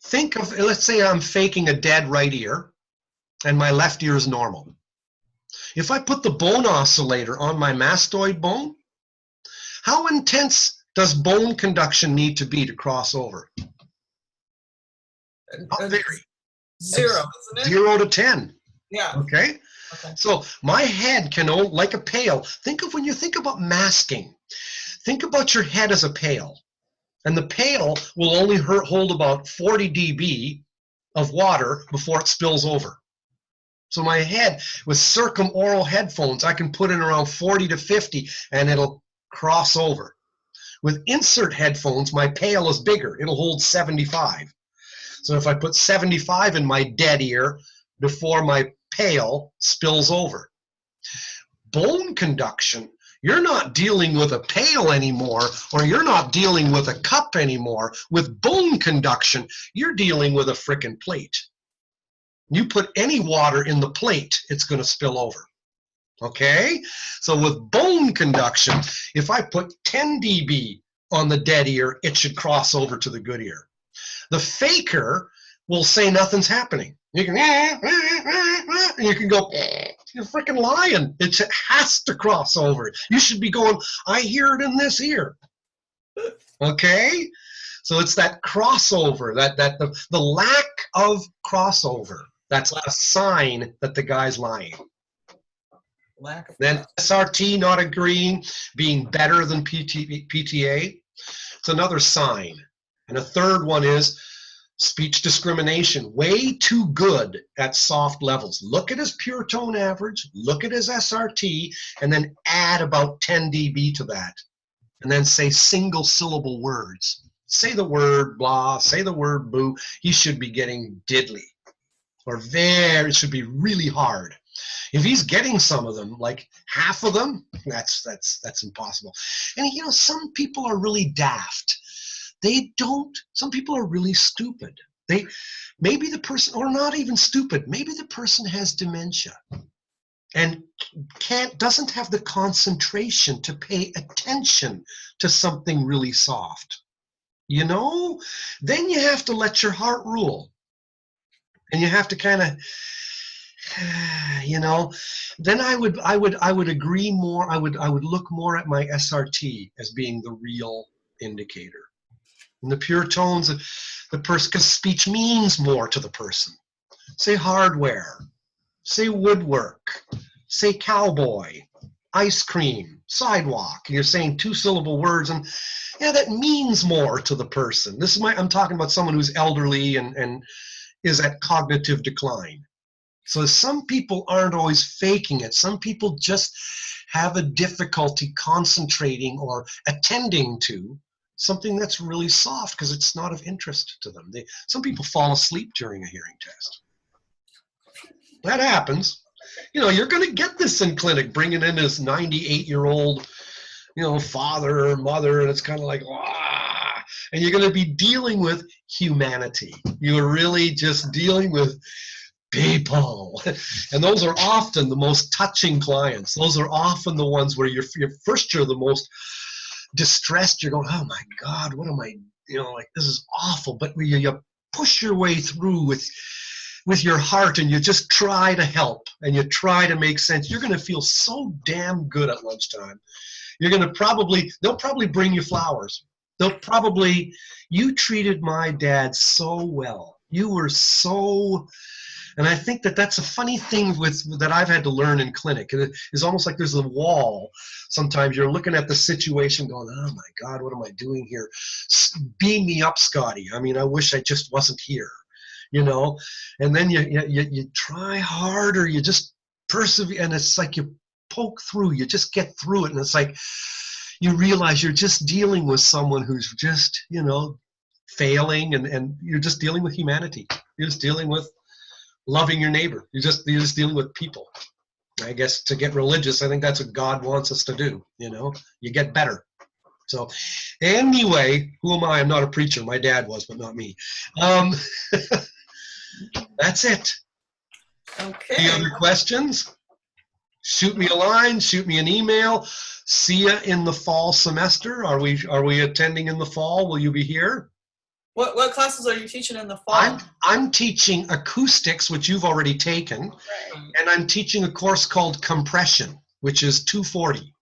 Think of, let's say I'm faking a dead right ear, and my left ear is normal. If I put the bone oscillator on my mastoid bone, how intense does bone conduction need to be to cross over? Not very. 0, isn't it? 0 to 10. Yeah. Okay? So my head can, like a pail. Think of when you think about masking. Think about your head as a pail. And the pail will only hold about 40 dB of water before it spills over. So my head, with circumoral headphones, I can put in around 40 to 50 and it'll cross over. With insert headphones, my pail is bigger. It'll hold 75. So if I put 75 in my dead ear before my pail spills over. Bone conduction, you're not dealing with a pail anymore, or you're not dealing with a cup anymore. With bone conduction, you're dealing with a frickin' plate. You put any water in the plate, it's going to spill over. Okay? So with bone conduction, if I put 10 dB on the dead ear, it should cross over to the good ear. The faker will say nothing's happening. You can, and you can go, you're freaking lying. It has to cross over. You should be going, I hear it in this ear. Okay? So it's that crossover, the lack of crossover. That's a sign that the guy's lying. Then SRT not agreeing, being better than PTA. It's another sign. And a third one is speech discrimination, way too good at soft levels. Look at his pure tone average, look at his SRT, and then add about 10 dB to that. And then say single syllable words. Say the word blah, say the word boo. He should be getting diddly. Or it should be really hard. If he's getting some of them, like half of them, that's impossible. And you know, some people are really daft. Some people are really stupid. Maybe the person, or not even stupid, maybe the person has dementia and doesn't have the concentration to pay attention to something really soft. You know? Then you have to let your heart rule. And you have to kind of you know, then I would agree more. I would look more at my SRT as being the real indicator. And the pure tones, the person, because speech means more to the person. Say hardware, say woodwork, say cowboy, ice cream, sidewalk. You're saying 2-syllable words, and yeah, that means more to the person. This is I'm talking about someone who's elderly and is at cognitive decline. So some people aren't always faking it. Some people just have a difficulty concentrating or attending to something that's really soft because it's not of interest to them. Some people fall asleep during a hearing test. That happens. You know, you're going to get this in clinic, bringing in this 98-year-old, you know, father or mother, and it's kind of like, ah, and you're going to be dealing with humanity. You're really just dealing with people. And those are often the most touching clients. Those are often the ones where you're the most distressed. You're going, oh my God, what am I, you know, like, this is awful. But you push your way through with your heart, and you just try to help, and you try to make sense. You're going to feel so damn good at lunchtime. You're going to they'll probably bring you flowers. You treated my dad so well. You were so, and I think that's a funny thing that I've had to learn in clinic. And it's almost like there's a wall. Sometimes you're looking at the situation going, oh my God, what am I doing here? Beam me up, Scotty. I mean, I wish I just wasn't here, you know? And then you try harder, you just persevere, and it's like you poke through, you just get through it. And it's like, you realize you're just dealing with someone who's just, you know, failing, and you're just dealing with humanity. You're just dealing with loving your neighbor. You're just dealing with people. I guess to get religious, I think that's what God wants us to do. You know, you get better. So anyway, who am I? I'm not a preacher. My dad was, but not me. That's it. Okay. Any other questions? Shoot me a line, shoot me an email. See ya in the fall semester. Are we attending in the fall? Will you be here? What classes are you teaching in the fall? I'm teaching acoustics, which you've already taken, Right. and I'm teaching a course called compression, which is 240.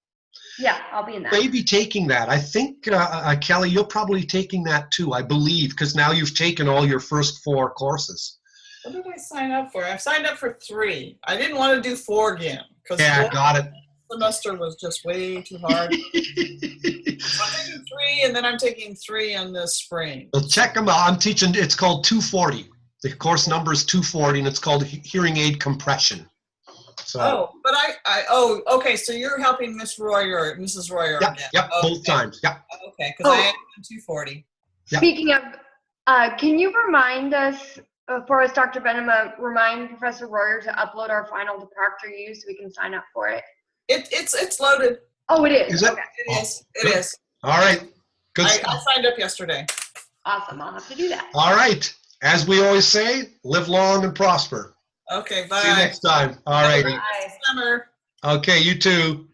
Yeah, I'll be in that. Maybe taking that. I think, Kelly, you're probably taking that too, I believe, because now you've taken all your first 4 courses. What did I sign up for? I've signed up for 3. I didn't want to do 4 again. Yeah, got it. Semester was just way too hard. So I'm taking 3, and then I'm taking 3 in the spring. Well, check them out. I'm teaching, it's called 240. The course number is 240, and it's called hearing aid compression. So, but okay, so you're helping Miss Royer, Mrs. Royer again. Yep, okay. both times, yep. Okay, because I am on 240. Yep. Speaking of, can you remind us, for us, Dr. Benema, remind Professor Royer to upload our final to ProctorU so we can sign up for it? It's loaded. Oh, it is? Is it? Okay. It is. All right, good I stuff. signed up yesterday. Awesome, I'll have to do that. All right, as we always say, live long and prosper. Okay, bye. See you next time. All right. Have a great summer. Okay, you too.